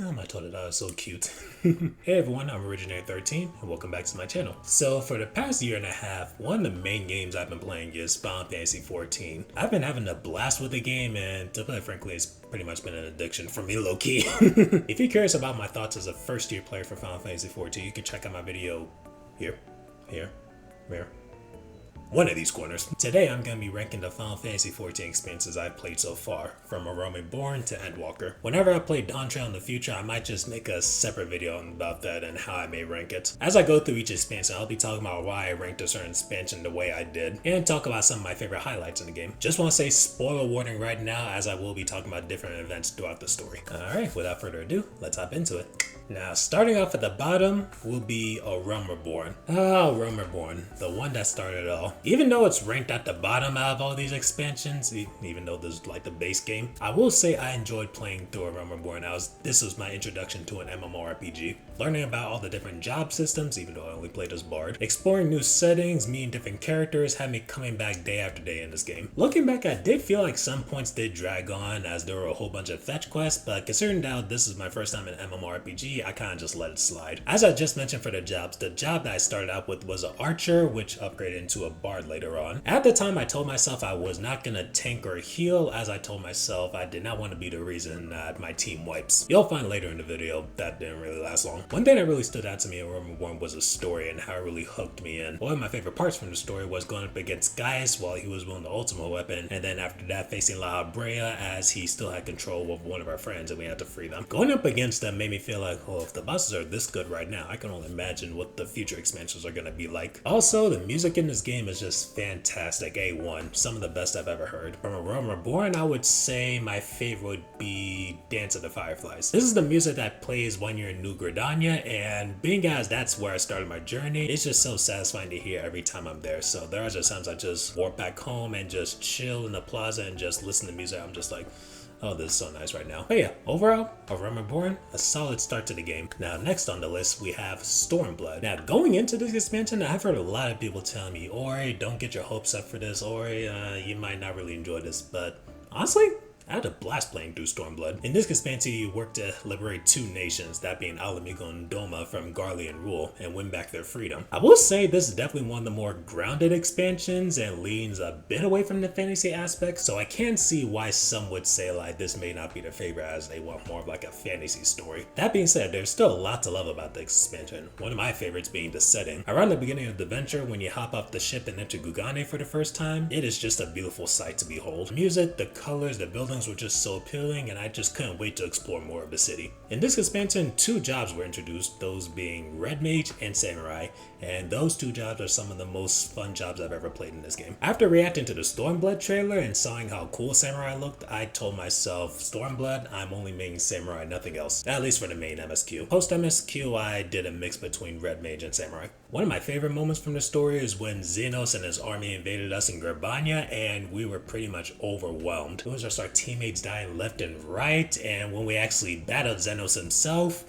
Oh, my Totodile is so cute. Hey everyone, I'm Originator13 and welcome back to my channel. So for the past year and a half, one of the main games I've been playing is Final Fantasy XIV. I've been having a blast with the game, and to play frankly, it's pretty much been an addiction for me low-key. If you're curious about my thoughts as a first-year player for Final Fantasy XIV, you can check out my video here, here, here, one of these corners. Today I'm going to be ranking the Final Fantasy XIV experiences I've played so far, from A Realm Reborn to Endwalker. Whenever I play Dawn Trail in the future, I might just make a separate video about that and how I may rank it. As I go through each expansion, I'll be talking about why I ranked a certain expansion the way I did, and talk about some of my favorite highlights in the game. Just want to say spoiler warning right now, as I will be talking about different events throughout the story. Alright, without further ado, let's hop into it. Now, starting off at the bottom will be A Realm Reborn. Oh, Realm Reborn, the one that started it all. Even though it's ranked at the bottom out of all these expansions, even though this is like the base game, I will say I enjoyed playing through A Realm Reborn. This was my introduction to an MMORPG. Learning about all the different job systems, even though I only played as Bard. Exploring new settings, meeting different characters, had me coming back day after day in this game. Looking back, I did feel like some points did drag on, as there were a whole bunch of fetch quests, but considering that this is my first time in MMORPG, I kind of just let it slide. As I just mentioned for the jobs, the job that I started out with was an archer, which upgraded into a bard later on. At the time, I told myself I was not gonna tank or heal, as I told myself I did not want to be the reason that my team wipes. You'll find later in the video that didn't really last long. One thing that really stood out to me in Realm Reborn was the story and how it really hooked me in. One of my favorite parts from the story was going up against Gaius while he was wielding the ultimate weapon, and then after that facing La Brea as he still had control of one of our friends and we had to free them. Going up against them made me feel like, oh, if the bosses are this good right now, I can only imagine what the future expansions are going to be like. Also, the music in this game is just fantastic. A1, some of the best I've ever heard. From A Realm Reborn, I would say my favorite would be Dance of the Fireflies. This is the music that plays when you're in New Gridania, and being as that's where I started my journey, it's just so satisfying to hear every time I'm there. So there are just times I just walk back home and just chill in the plaza and just listen to music. I'm just like, oh, this is so nice right now. But yeah, overall, A Realm Reborn, a solid start to the game. Now, next on the list, we have Stormblood. Now, going into this expansion, I've heard a lot of people telling me, Ori, don't get your hopes up for this. Ori, you might not really enjoy this. But honestly, I had a blast playing through Stormblood. In this expansion, you work to liberate two nations, that being Alamigo and Doma, from Garlean rule and win back their freedom. I will say this is definitely one of the more grounded expansions and leans a bit away from the fantasy aspect, so I can see why some would say like this may not be their favorite as they want more of like a fantasy story. That being said, there's still a lot to love about the expansion. One of my favorites being the setting. Around the beginning of the adventure, when you hop off the ship and enter Gugane for the first time, it is just a beautiful sight to behold. The music, the colors, the buildings were just so appealing, and I just couldn't wait to explore more of the city. In this expansion, two jobs were introduced, those being Red Mage and Samurai, and those two jobs are some of the most fun jobs I've ever played in this game. After reacting to the Stormblood trailer and seeing how cool Samurai looked, I told myself, Stormblood, I'm only making Samurai, nothing else, at least for the main MSQ. Post MSQ, I did a mix between Red Mage and Samurai. One of my favorite moments from the story is when Xenos and his army invaded us in Gerbania, and we were pretty much overwhelmed. It was just our teammates dying left and right, and when we actually battled Xenos himself,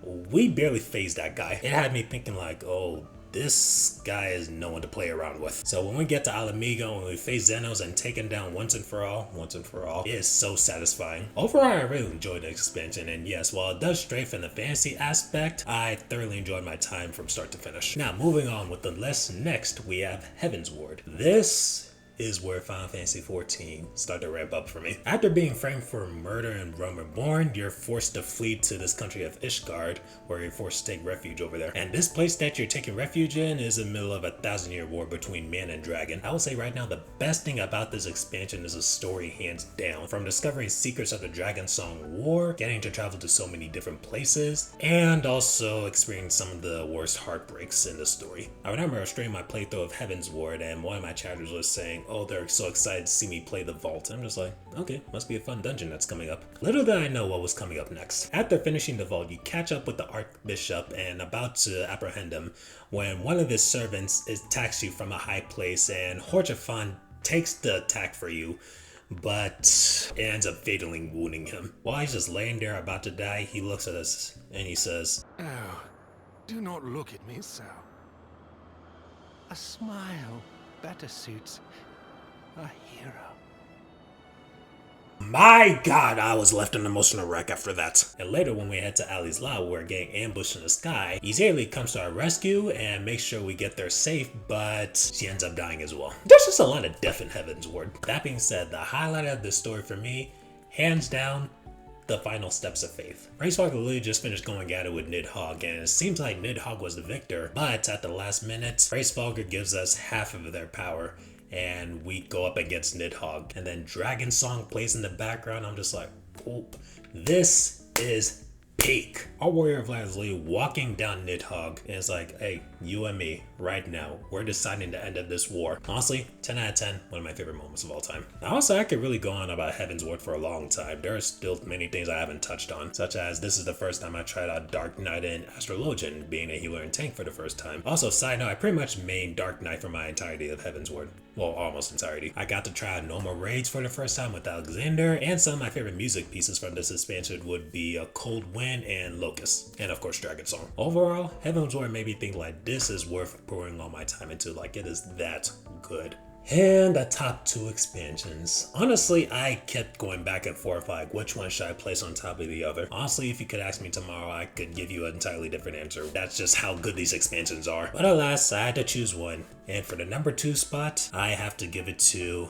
we barely phased that guy. It had me thinking like, oh, this guy is no one to play around with. So when we get to Alamigo and we face Xenos and take him down once and for all, it is so satisfying. Overall, I really enjoyed the expansion, and yes, while it does stray from the fantasy aspect, I thoroughly enjoyed my time from start to finish. Now, moving on with the list, next we have Heaven's Ward. This is where Final Fantasy XIV started to ramp up for me. After being framed for murder in Realm Reborn, you're forced to flee to this country of Ishgard, where you're forced to take refuge over there. And this place that you're taking refuge in is in the middle of a 1,000-year war between man and dragon. I would say right now the best thing about this expansion is the story, hands down. From discovering secrets of the Dragon Song War, getting to travel to so many different places, and also experiencing some of the worst heartbreaks in the story. I remember streaming my playthrough of Heaven's Ward, and one of my chatters was saying, oh, they're so excited to see me play the vault. I'm just like, okay, must be a fun dungeon that's coming up. Little did I know what was coming up next. After finishing the vault, you catch up with the Archbishop and about to apprehend him when one of his servants attacks you from a high place, and Horchafan takes the attack for you, but it ends up fatally wounding him. While he's just laying there about to die, he looks at us and he says, Oh, do not look at me so. A smile better suits a hero. My god, I was left an emotional wreck after that. And later when we head to Ali's lab, we're getting ambushed in the sky, Izayli comes to our rescue and makes sure we get there safe, but she ends up dying as well. There's just a lot of death in Heaven's Ward. That being said, the highlight of this story for me, hands down, the final steps of faith. Racewalker literally just finished going at it with Nidhogg, and it seems like Nidhogg was the victor, but at the last minute, Racewalker gives us half of their power, and we go up against Nidhogg. And then Dragon Song plays in the background. I'm just like, oh, this is peak. Our warrior Vlad is literally walking down Nidhogg and it's like, hey, you and me, right now, we're deciding to end up this war. Honestly, 10 out of 10, one of my favorite moments of all time. Now, also, I could really go on about Heaven's Ward for a long time. There are still many things I haven't touched on, such as this is the first time I tried out Dark Knight and Astrologian, being a healer and tank for the first time. Also, side note, I pretty much main Dark Knight for my entirety of Heaven's Ward. Well, almost entirety. I got to try normal raids for the first time with Alexander, and some of my favorite music pieces from this expansion would be A Cold Wind and Locust, and of course Dragon Song. Overall, Heaven's Ward made me think like this is worth pouring all my time into, like it is that good. And the top 2 expansions. Honestly, I kept going back and forth like which one should I place on top of the other. Honestly, if you could ask me tomorrow, I could give you an entirely different answer. That's just how good these expansions are. But alas, I had to choose one. And for the number 2 spot, I have to give it to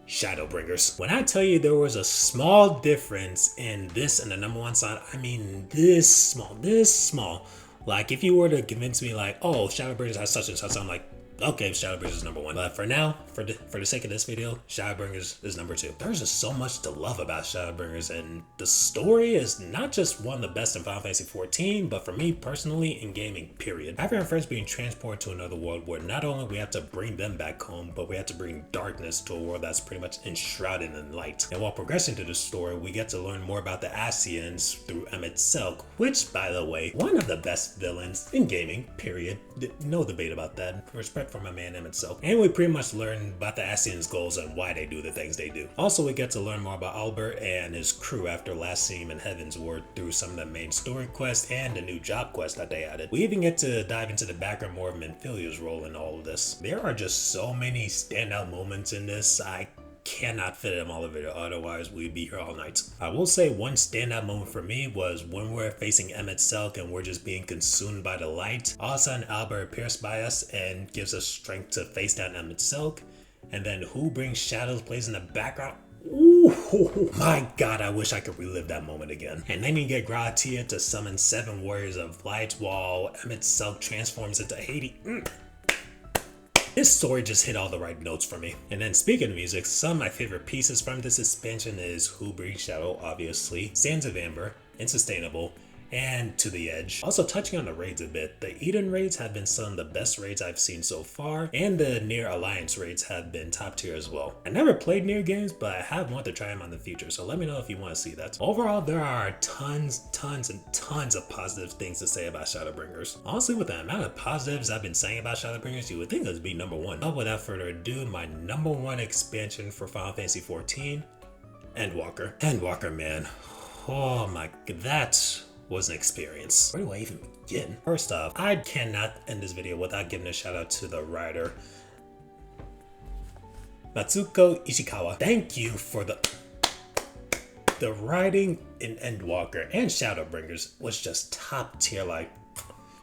Shadowbringers. When I tell you there was a small difference in this and the number 1 spot, I mean this small. Like if you were to convince me like, oh, Shadowbringers has such and such, I'm like, okay, Shadowbringers is number 1. But for now, for the sake of this video, Shadowbringers is number 2. There's just so much to love about Shadowbringers, and the story is not just one of the best in Final Fantasy XIV, but for me personally in gaming, period. Having our friends being transported to another world where not only we have to bring them back home, but we have to bring darkness to a world that's pretty much enshrouded in light. And while progressing through the story, we get to learn more about the Ascians through Emmett Selk, which, by the way, one of the best villains in gaming, period. No debate about that. Respect for my man Emmett Selk. And we pretty much learn about the Ascians' goals and why they do the things they do. Also, we get to learn more about Albert and his crew after last seeing him in Heaven's Ward through some of the main story quests and the new job quest that they added. We even get to dive into the background more of Menphilia's role in all of this. There are just so many standout moments in this. I cannot fit them all of it, otherwise we'd be here all night. I will say one standout moment for me was when we're facing Emmett Selk and we're just being consumed by the light. All of a sudden Albert appears by us and gives us strength to face down Emmett Selk, and then who brings shadows plays in the background. Ooh, my god, I wish I could relive that moment again. And then you get Gratia to summon 7 warriors of light while Emmett Selk transforms into Hades. This story just hit all the right notes for me. And then speaking of music, some of my favorite pieces from this expansion is Who Brings Shadow, obviously, Sands of Amber, Insustainable, and To the Edge. Also touching on the raids a bit, the Eden raids have been some of the best raids I've seen so far, and the Nier Alliance raids have been top tier as well. I never played Nier games, but I have wanted to try them in the future, so let me know if you want to see that. Overall, there are tons of positive things to say about Shadowbringers. Honestly, with the amount of positives I've been saying about Shadowbringers, you would think this would be number 1. But without further ado, my number 1 expansion for Final Fantasy XIV, Endwalker. Endwalker, man. Oh my god, that was an experience. Where do I even begin? First off, I cannot end this video without giving a shout out to the writer, Natsuko Ishikawa. Thank you for the writing in Endwalker and Shadowbringers was just top tier, like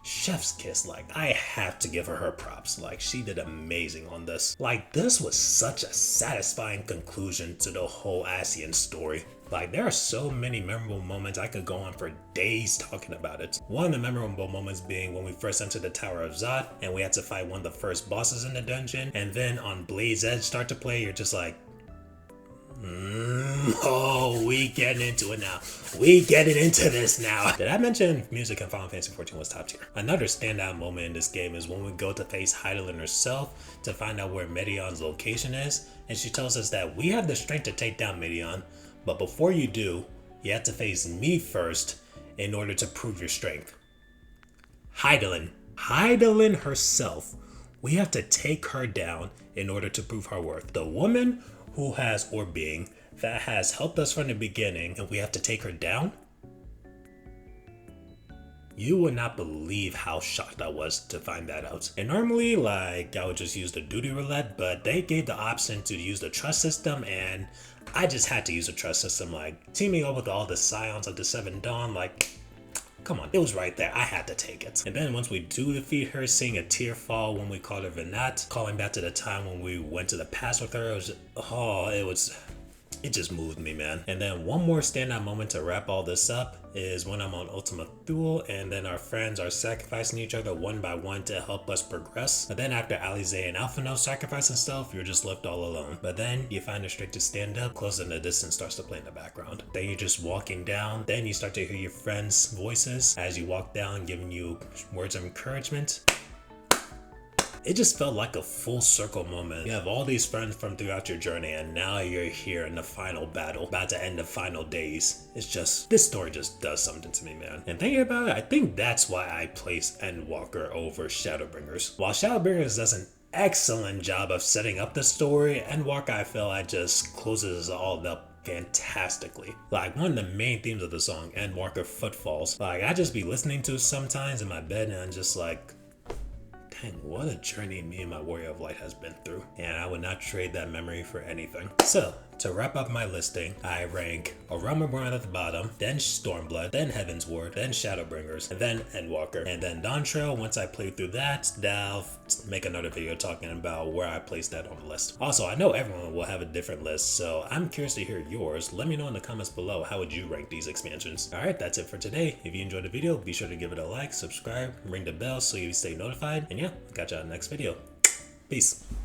chef's kiss. Like, I have to give her props. Like, she did amazing on this. Like, this was such a satisfying conclusion to the whole Ascian story. Like, there are so many memorable moments. I could go on for days talking about it. One of the memorable moments being when we first entered the Tower of Zot and we had to fight one of the first bosses in the dungeon, and then on Blade's Edge start to play, you're just like, oh, we getting into it now. We getting into this now. Did I mention music in Final Fantasy XIV was top tier? Another standout moment in this game is when we go to face Hydaelyn herself to find out where Medion's location is, and she tells us that we have the strength to take down Medion, but before you do, you have to face me first in order to prove your strength. Hydaelyn herself. We have to take her down in order to prove her worth. The woman who has, or being, that has helped us from the beginning, and we have to take her down? You would not believe how shocked I was to find that out. And normally, like, I would just use the duty roulette, but they gave the option to use the trust system, and I just had to use the trust system. Like, teaming up with all the scions of the Seven Dawn, like, come on, it was right there. I had to take it. And then once we do defeat her, seeing a tear fall when we called her Vinat, calling back to the time when we went to the past with her, it just moved me, man. And then one more standout moment to wrap all this up is when I'm on Ultima Thule and then our friends are sacrificing each other one by one to help us progress. But then after Alize and Alphino sacrifice and stuff, you're just left all alone. But then you find the strength to stand up, Close in the Distance starts to play in the background. Then you're just walking down, then you start to hear your friends' voices as you walk down, giving you words of encouragement. It just felt like a full circle moment. You have all these friends from throughout your journey, and now you're here in the final battle, about to end the final days. It's just, this story just does something to me, man. And thinking about it, I think that's why I place Endwalker over Shadowbringers. While Shadowbringers does an excellent job of setting up the story, Endwalker, I feel like just closes it all up fantastically. Like, one of the main themes of the song, Endwalker Footfalls, like, I just be listening to sometimes in my bed and I'm just like, dang, what a journey me and my Warrior of Light has been through, and I would not trade that memory for anything. So, to wrap up my listing, I rank A Realm Reborn at the bottom, then Stormblood, then Heaven's Ward, then Shadowbringers, and then Endwalker. And then Dawn Trail, once I play through that, I'll make another video talking about where I place that on the list. Also, I know everyone will have a different list, so I'm curious to hear yours. Let me know in the comments below, how would you rank these expansions? Alright, that's it for today. If you enjoyed the video, be sure to give it a like, subscribe, ring the bell so you stay notified, and yeah, catch you on the next video. Peace.